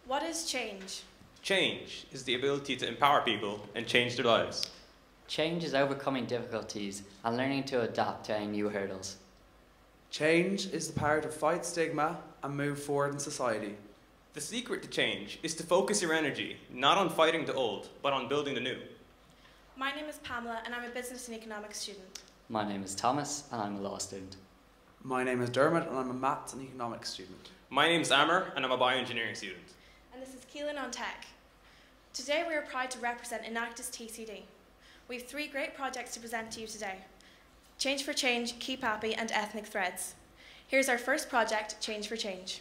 What is change? Change is the ability to empower people and change their lives. Change is overcoming difficulties and learning to adapt to any new hurdles. Change is the power to fight stigma and move forward in society. The secret to change is to focus your energy not on fighting the old, but on building the new. My name is Pamela and I'm a business and economics student. My name is Thomas and I'm a law student. My name is Dermot and I'm a maths and economics student. My name's Amr and I'm a bioengineering student. And this is Keelan on Tech. Today we are proud to represent Enactus TCD. We have 3 great projects to present to you today. Change for Change, Keep Happy and Ethnic Threads. Here's our first project, Change for Change.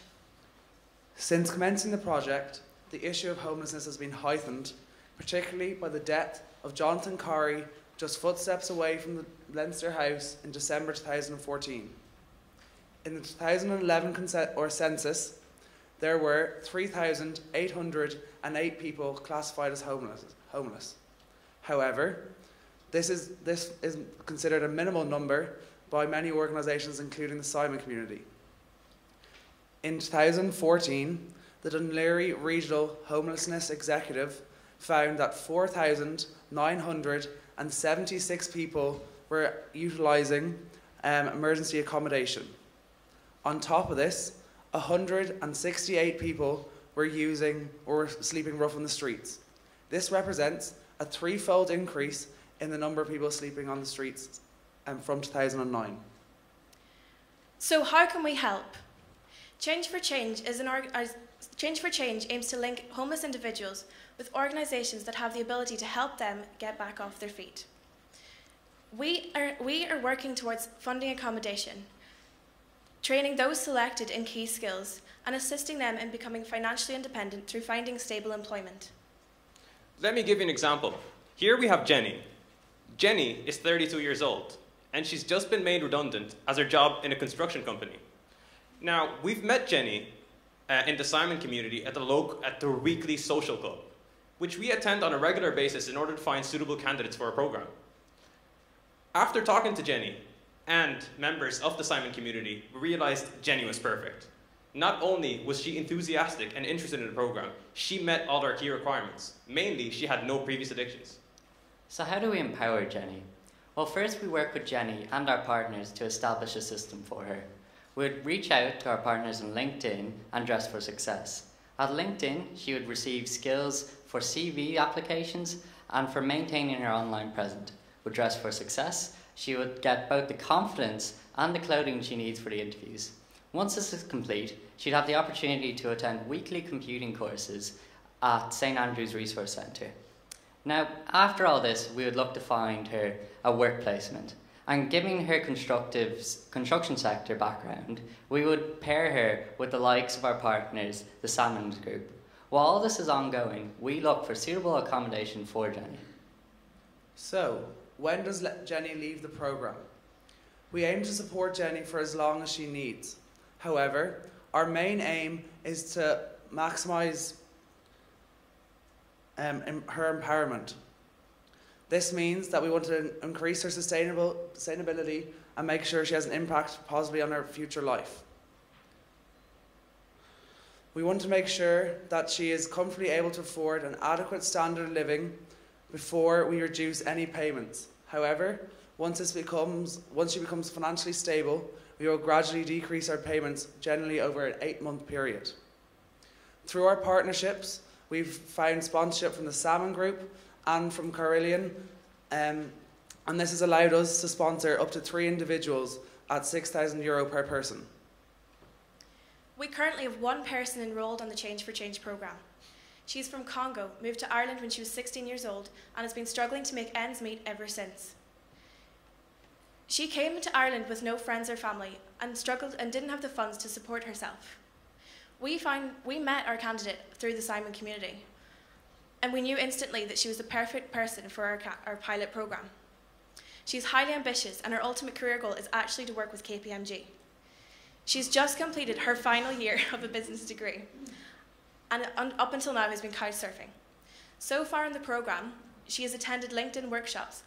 Since commencing the project, the issue of homelessness has been heightened, particularly by the death of Jonathan Corrie just footsteps away from the Leinster House in December 2014. In the 2011 census, there were 3,808 people classified as homeless. However, this is considered a minimal number by many organisations, including the Simon community. In 2014, the Dún Laoghaire Regional Homelessness Executive found that 4,976 people were utilising emergency accommodation. On top of this, 168 people were sleeping rough on the streets. This represents a 3-fold increase in the number of people sleeping on the streets from 2009. So how can we help? Change for Change aims to link homeless individuals with organisations that have the ability to help them get back off their feet. We are working towards funding accommodation, training those selected in key skills, and assisting them in becoming financially independent through finding stable employment. Let me give you an example. Here we have Jenny. Jenny is 32 years old, and she's just been made redundant as her job in a construction company. Now, we've met Jenny in the Simon community at the weekly social club, which we attend on a regular basis in order to find suitable candidates for our program. After talking to Jenny and members of the Simon community, we realized Jenny was perfect. Not only was she enthusiastic and interested in the program, she met all our key requirements. Mainly, she had no previous addictions. So how do we empower Jenny? Well, first we work with Jenny and our partners to establish a system for her. We'd reach out to our partners on LinkedIn and Dress for Success. At LinkedIn, she would receive skills for CV applications and for maintaining her online presence. With Dress for Success, she would get both the confidence and the clothing she needs for the interviews. Once this is complete, she'd have the opportunity to attend weekly computing courses at St Andrew's Resource Centre. Now, after all this, we would look to find her a work placement. And given her construction sector background, we would pair her with the likes of our partners, the Salmons Group. While all this is ongoing, we look for suitable accommodation for Jenny. So, when does Jenny leave the programme? We aim to support Jenny for as long as she needs. However, our main aim is to maximise her empowerment. This means that we want to increase her sustainability and make sure she has an impact positively on her future life. We want to make sure that she is comfortably able to afford an adequate standard of living before we reduce any payments. However, once she becomes financially stable, we will gradually decrease our payments, generally over an 8-month period. Through our partnerships, we've found sponsorship from the Salmon Group and from Carillion, and this has allowed us to sponsor up to 3 individuals at €6,000 per person. We currently have 1 person enrolled on the Change for Change programme. She's from Congo, moved to Ireland when she was 16 years old, and has been struggling to make ends meet ever since. She came to Ireland with no friends or family and struggled and didn't have the funds to support herself. We met our candidate through the Simon community, and we knew instantly that she was the perfect person for our pilot programme. She's highly ambitious, and her ultimate career goal is actually to work with KPMG. She's just completed her final year of a business degree, and up until now has been couchsurfing. So far in the programme, she has attended LinkedIn workshops,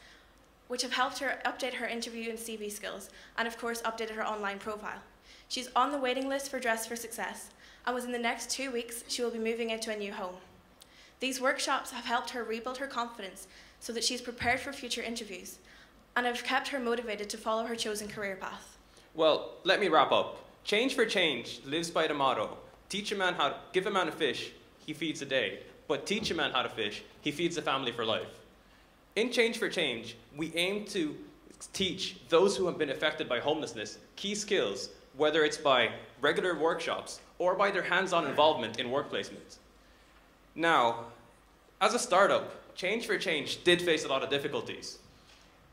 which have helped her update her interview and CV skills, and of course updated her online profile. She's on the waiting list for Dress for Success, and within the next 2 weeks, she will be moving into a new home. These workshops have helped her rebuild her confidence so that she's prepared for future interviews, and have kept her motivated to follow her chosen career path. Well, let me wrap up. Change for Change lives by the motto, give a man a fish, he feeds a day, but teach a man how to fish, he feeds a family for life. In Change for Change, we aim to teach those who have been affected by homelessness key skills, whether it's by regular workshops or by their hands-on involvement in work placement. Now, as a startup, Change for Change did face a lot of difficulties.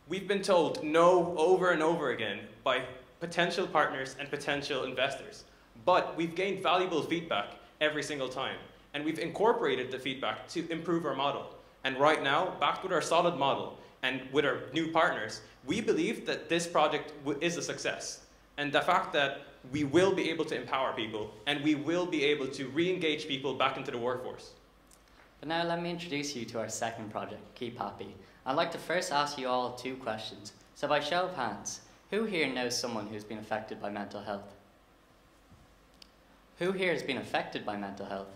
We've been told no over and over again by potential partners and potential investors, but we've gained valuable feedback every single time, and we've incorporated the feedback to improve our model. And right now, backed with our solid model and with our new partners, we believe that this project is a success. And the fact that we will be able to empower people and we will be able to re-engage people back into the workforce. But now let me introduce you to our second project, Keep Happy. I'd like to first ask you all 2 questions. So by show of hands, who here knows someone who's been affected by mental health? Who here has been affected by mental health?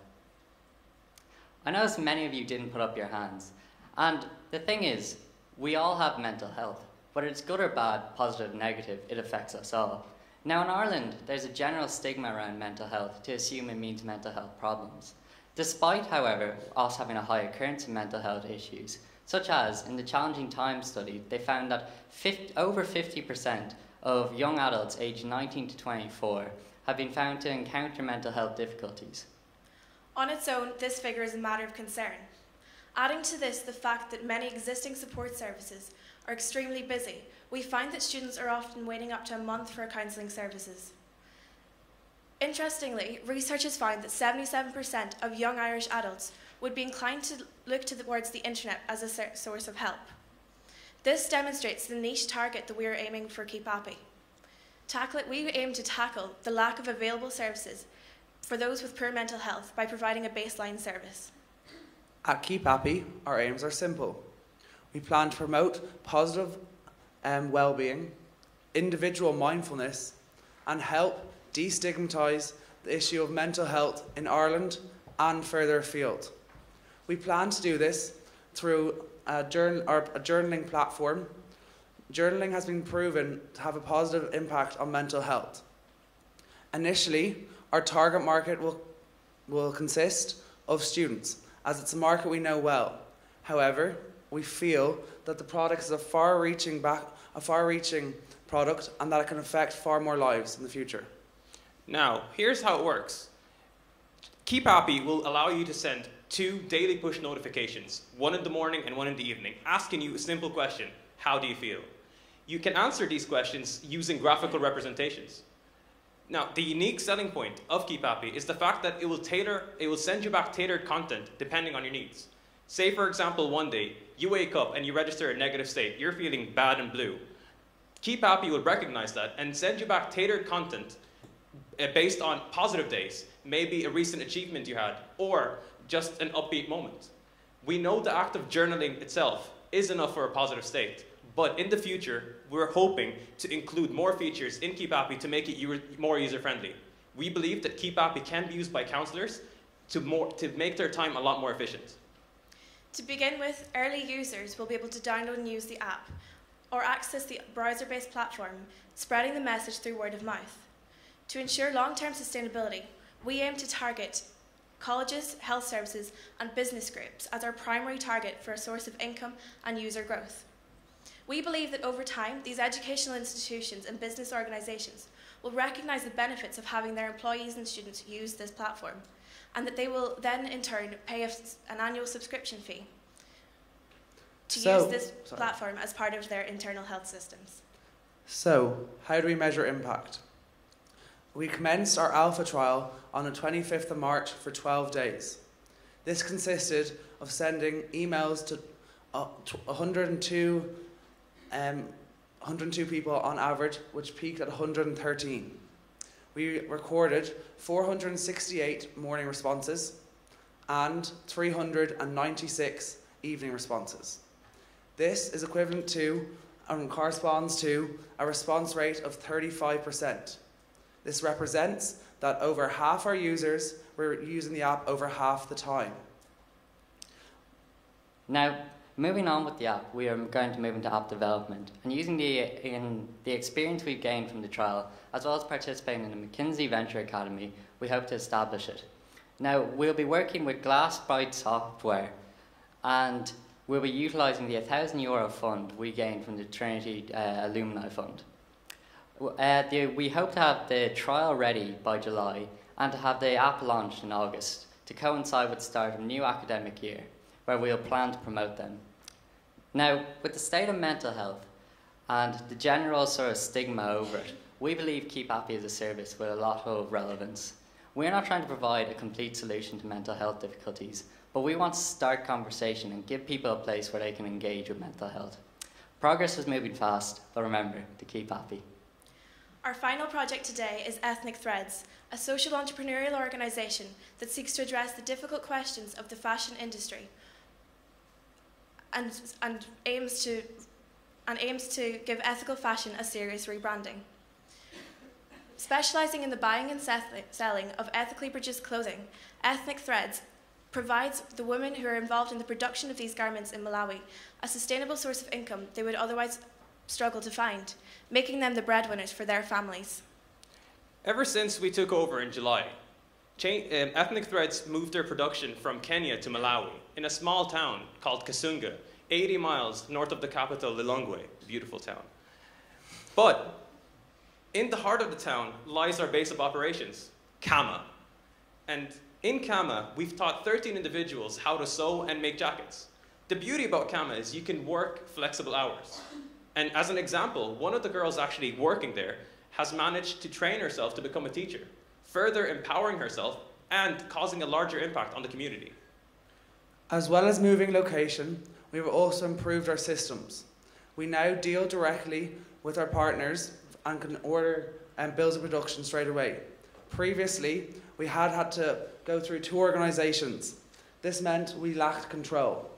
I notice many of you didn't put up your hands. And the thing is, we all have mental health. Whether it's good or bad, positive, negative, it affects us all. Now in Ireland, there's a general stigma around mental health to assume it means mental health problems. Despite, however, us having a high occurrence of mental health issues, such as in the Challenging Times study, they found that over 50% of young adults aged 19 to 24 have been found to encounter mental health difficulties. On its own, this figure is a matter of concern. Adding to this the fact that many existing support services are extremely busy, we find that students are often waiting up to a month for counselling services. Interestingly, research has found that 77% of young Irish adults would be inclined to look towards the internet as a source of help. This demonstrates the niche target that we are aiming for Keep Happy. We aim to tackle the lack of available services for those with poor mental health by providing a baseline service. At Keep Happy, our aims are simple. We plan to promote positive well-being, individual mindfulness, and help destigmatise the issue of mental health in Ireland and further afield. We plan to do this through a journaling platform. Journaling has been proven to have a positive impact on mental health. Initially, our target market will consist of students, as it's a market we know well. However, we feel that the product is a far-reaching product and that it can affect far more lives in the future. Now, here's how it works. Keep Happy will allow you to send 2 daily push notifications, one in the morning and one in the evening, asking you a simple question: how do you feel? You can answer these questions using graphical representations. Now, the unique selling point of Keep Happy is the fact that it will send you back tailored content depending on your needs. Say, for example, one day you wake up and you register a negative state, you're feeling bad and blue. Keep Happy will recognize that and send you back tailored content based on positive days, maybe a recent achievement you had, or just an upbeat moment. We know the act of journaling itself is enough for a positive state, but in the future, we're hoping to include more features in Keep Happy to make it more user-friendly. We believe that Keep Happy can be used by counselors to make their time a lot more efficient. To begin with, early users will be able to download and use the app, or access the browser-based platform, spreading the message through word of mouth. To ensure long-term sustainability, we aim to target colleges, health services, and business groups as our primary target for a source of income and user growth. We believe that over time, these educational institutions and business organisations will recognise the benefits of having their employees and students use this platform, and that they will then in turn pay an annual subscription fee to use this platform as part of their internal health systems. So, how do we measure impact? We commenced our alpha trial on the 25th of March for 12 days. This consisted of sending emails to 102 people on average, which peaked at 113. We recorded 468 morning responses and 396 evening responses. This is equivalent to and corresponds to a response rate of 35%. This represents that over half our users were using the app over half the time. Now, moving on with the app, we are going to move into app development, and using the experience we've gained from the trial, as well as participating in the McKinsey Venture Academy, we hope to establish it. Now, we'll be working with Glassbyte software, and we'll be utilising the €1,000 fund we gained from the Trinity Alumni Fund. We hope to have the trial ready by July and to have the app launched in August to coincide with the start of a new academic year, where we'll plan to promote them. Now, with the state of mental health and the general sort of stigma over it, we believe Keep Happy is a service with a lot of relevance. We're not trying to provide a complete solution to mental health difficulties, but we want to start conversation and give people a place where they can engage with mental health. Progress is moving fast, but remember to keep happy. Our final project today is Ethnic Threads, a social entrepreneurial organisation that seeks to address the difficult questions of the fashion industry and aims to give ethical fashion a serious rebranding. Specialising in the buying and selling of ethically produced clothing, Ethnic Threads provides the women who are involved in the production of these garments in Malawi a sustainable source of income they would otherwise struggle to find, making them the breadwinners for their families. Ever since we took over in July, Ethnic Threads moved their production from Kenya to Malawi in a small town called Kasunga, 80 miles north of the capital, Lilongwe, beautiful town. But in the heart of the town lies our base of operations, Kama. And in Kama, we've taught 13 individuals how to sew and make jackets. The beauty about Kama is you can work flexible hours. And as an example, one of the girls actually working there has managed to train herself to become a teacher, further empowering herself and causing a larger impact on the community. As well as moving location, we have also improved our systems. We now deal directly with our partners and can order bills of production straight away. Previously, we had to go through 2 organisations. This meant we lacked control.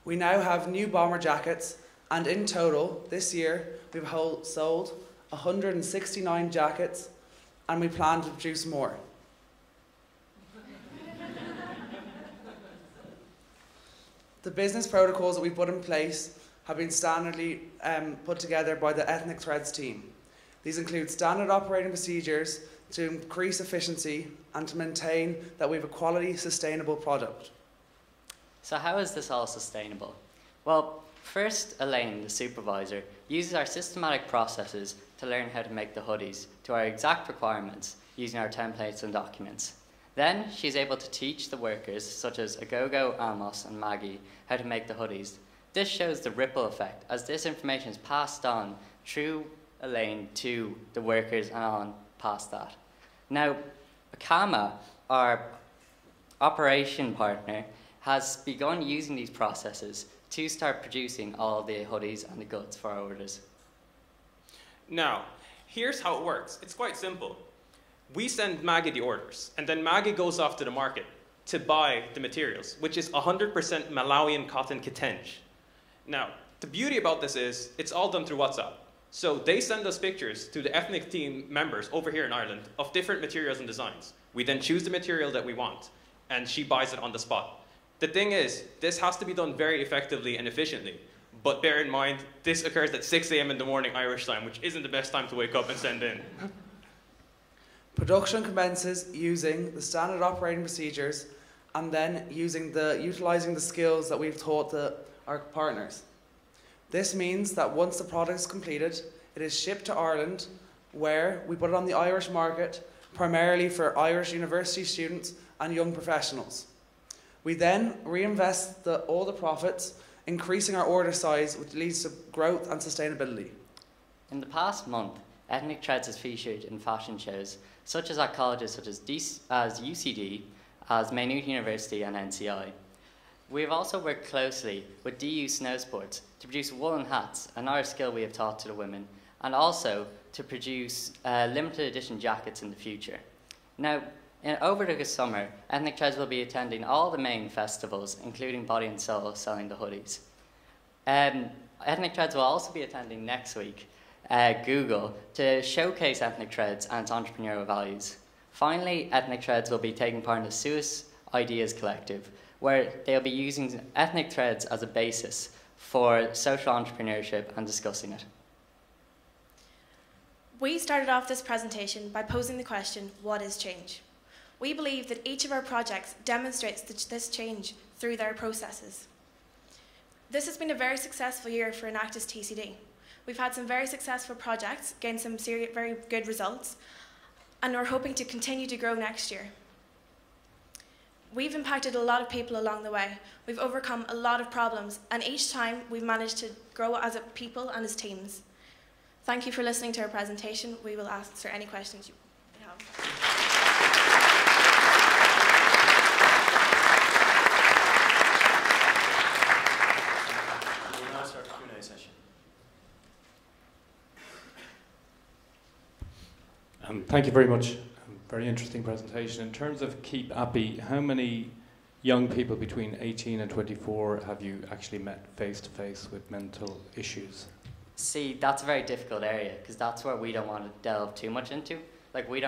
We now have new bomber jackets, and in total, this year, we've sold 169 jackets, and we plan to produce more. The business protocols that we put in place have been standardly put together by the Ethnic Threads team. These include standard operating procedures to increase efficiency and to maintain that we have a quality, sustainable product. So how is this all sustainable? Well, first, Elaine, the supervisor, uses our systematic processes to learn how to make the hoodies to our exact requirements using our templates and documents. Then, she's able to teach the workers, such as Agogo, Amos, and Maggie, how to make the hoodies. This shows the ripple effect, as this information is passed on through Elaine to the workers and on past that. Now, Kama, our operation partner, has begun using these processes to start producing all the hoodies and the goods for our orders. Now, here's how it works. It's quite simple. We send Maggie the orders, and then Maggie goes off to the market to buy the materials, which is 100% Malawian cotton kitenge. Now, the beauty about this is it's all done through WhatsApp. So they send us pictures to the ethnic team members over here in Ireland of different materials and designs. We then choose the material that we want, and she buys it on the spot. The thing is, this has to be done very effectively and efficiently. But bear in mind, this occurs at 6 a.m. in the morning Irish time, which isn't the best time to wake up and send in. Production commences using the standard operating procedures and then utilising the skills that we've taught our partners. This means that once the product is completed, it is shipped to Ireland, where we put it on the Irish market, primarily for Irish university students and young professionals. We then reinvest all the profits, increasing our order size, which leads to growth and sustainability. In the past month, Ethnic Threads has featured in fashion shows, such as at colleges such as UCD, as Maynooth University and NCI. We have also worked closely with DU Snow Sports to produce woolen hats, another skill we have taught to the women, and also to produce limited edition jackets in the future. Now, over the summer, Ethnic Threads will be attending all the main festivals, including Body and Soul, selling the hoodies. Ethnic Threads will also be attending next week Google to showcase Ethnic Threads and its entrepreneurial values. Finally, Ethnic Threads will be taking part in the SUS Ideas Collective, where they'll be using ethnic threads as a basis for social entrepreneurship and discussing it. We started off this presentation by posing the question, what is change? We believe that each of our projects demonstrates this change through their processes. This has been a very successful year for Enactus TCD. We've had some very successful projects, gained some very good results, and we're hoping to continue to grow next year. We've impacted a lot of people along the way. We've overcome a lot of problems, and each time we've managed to grow as a people and as teams. Thank you for listening to our presentation. We will answer any questions you have. We'll now start the Q&A session. Thank you very much. Very interesting presentation. In terms of Keep Happy, how many young people between 18 and 24 have you actually met face-to-face with mental issues? See, that's a very difficult area because that's where we don't want to delve too much into. Like we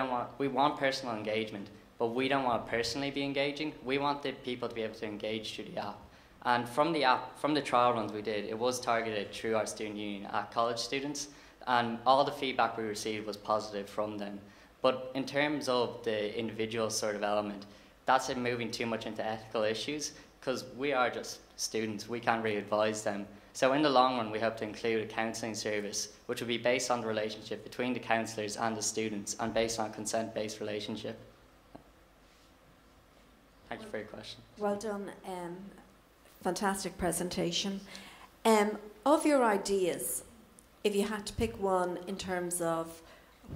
want personal engagement, but we don't want to personally be engaging. We want the people to be able to engage through the app. And from the trial runs we did, it was targeted through our student union at college students, and all the feedback we received was positive from them. But in terms of the individual sort of element, that's it moving too much into ethical issues because we are just students. We can't really advise them. So in the long run, we hope to include a counselling service, which will be based on the relationship between the counsellors and the students and based on a consent-based relationship. Thank you for your question. Well done. Fantastic presentation. Of your ideas, if you had to pick one in terms of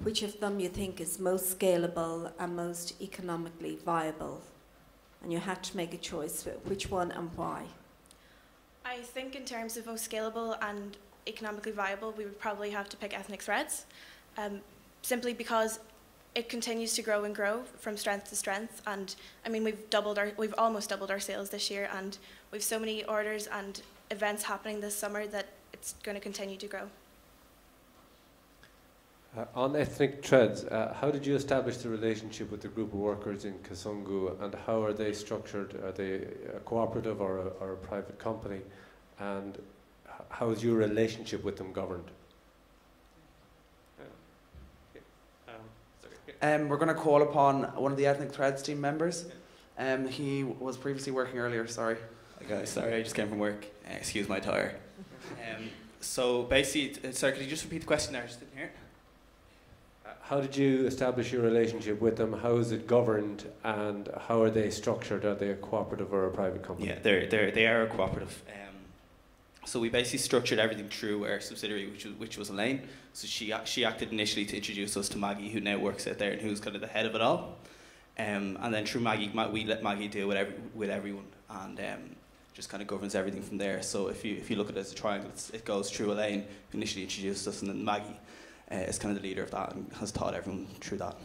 which of them you think is most scalable and most economically viable, and you had to make a choice, which one and why? I think in terms of most scalable and economically viable, we would probably have to pick Ethnic Threads, simply because it continues to grow and grow from strength to strength. And I mean, we've almost doubled our sales this year, and we've so many orders and events happening this summer that it's going to continue to grow. On Ethnic Threads, how did you establish the relationship with the group of workers in Kasungu, and how are they structured? Are they a cooperative or a private company? And how is your relationship with them governed? We're going to call upon one of the Ethnic Threads team members. He was previously working earlier, sorry. Okay, sorry, I just came from work. Excuse my tire. So basically, sorry, could you just repeat the question there? I just didn't hear it. How did you establish your relationship with them? How is it governed, and how are they structured? Are they a cooperative or a private company? Yeah, they are a cooperative. So we basically structured everything through our subsidiary, which was Elaine. So she acted initially to introduce us to Maggie, who now works out there and who's kind of the head of it all. And then through Maggie, we let Maggie deal with everyone, and just kind of governs everything from there. So if you look at it as a triangle, it goes through Elaine, who initially introduced us, and then Maggie is kind of the leader of that and has taught everyone through that.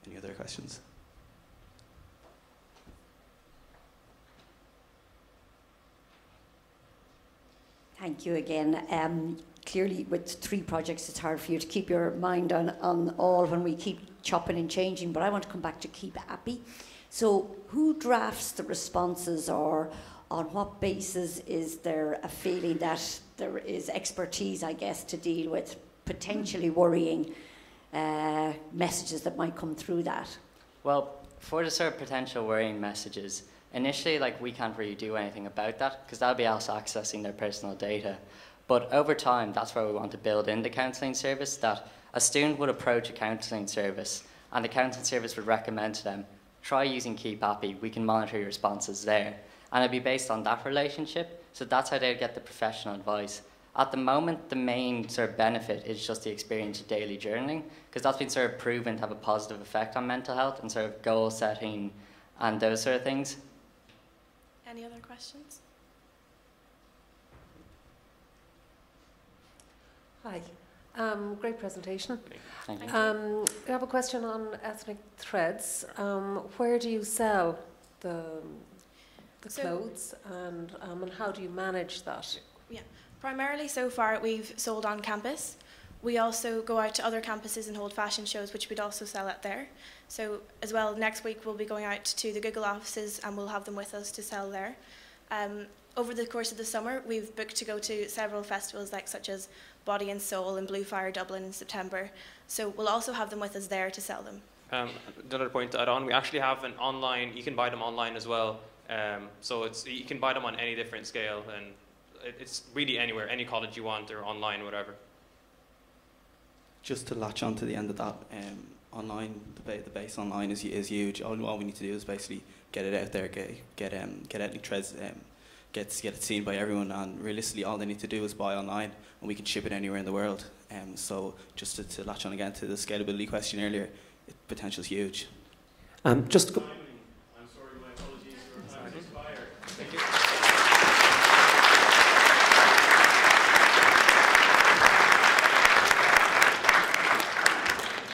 Any other questions? Thank you again. Clearly, with 3 projects, it's hard for you to keep your mind on all when we keep chopping and changing, but I want to come back to Keep Happy. So who drafts the responses, or on what basis is there a feeling that there is expertise, I guess, to deal with potentially worrying messages that might come through that? Well, for the sort of potential worrying messages, initially, we can't really do anything about that because that'll be us accessing their personal data. But over time, that's where we want to build in the counselling service, that a student would approach a counselling service and the counselling service would recommend to them, try using Keep Happy, we can monitor your responses there. And it'd be based on that relationship, so that's how they'd get the professional advice. At the moment, the main sort of benefit is just the experience of daily journaling, because that's been sort of proven to have a positive effect on mental health and sort of goal setting and those sort of things. Any other questions? Hi. Great presentation. Thank you. I have a question on Ethnic Threads. Where do you sell the clothes, and how do you manage that? Yeah, primarily so far we've sold on campus. We also go out to other campuses and hold fashion shows, which we'd also sell at there. So as well, next week we'll be going out to the Google offices and we'll have them with us to sell there. Over the course of the summer, we've booked to go to several festivals such as Body and Soul and Blue Fire Dublin in September. So we'll also have them with us there to sell them. Another point to add on, we actually have an online, you can buy them online as well. So you can buy them on any different scale, and it's really anywhere, any college you want or online, whatever. Just to latch on to the end of that, online, the base online is huge. All we need to do is basically get it out there, get Ethnic Threads, get it seen by everyone, and realistically all they need to do is buy online and we can ship it anywhere in the world. So just to latch on again to the scalability question earlier, potential is huge. Just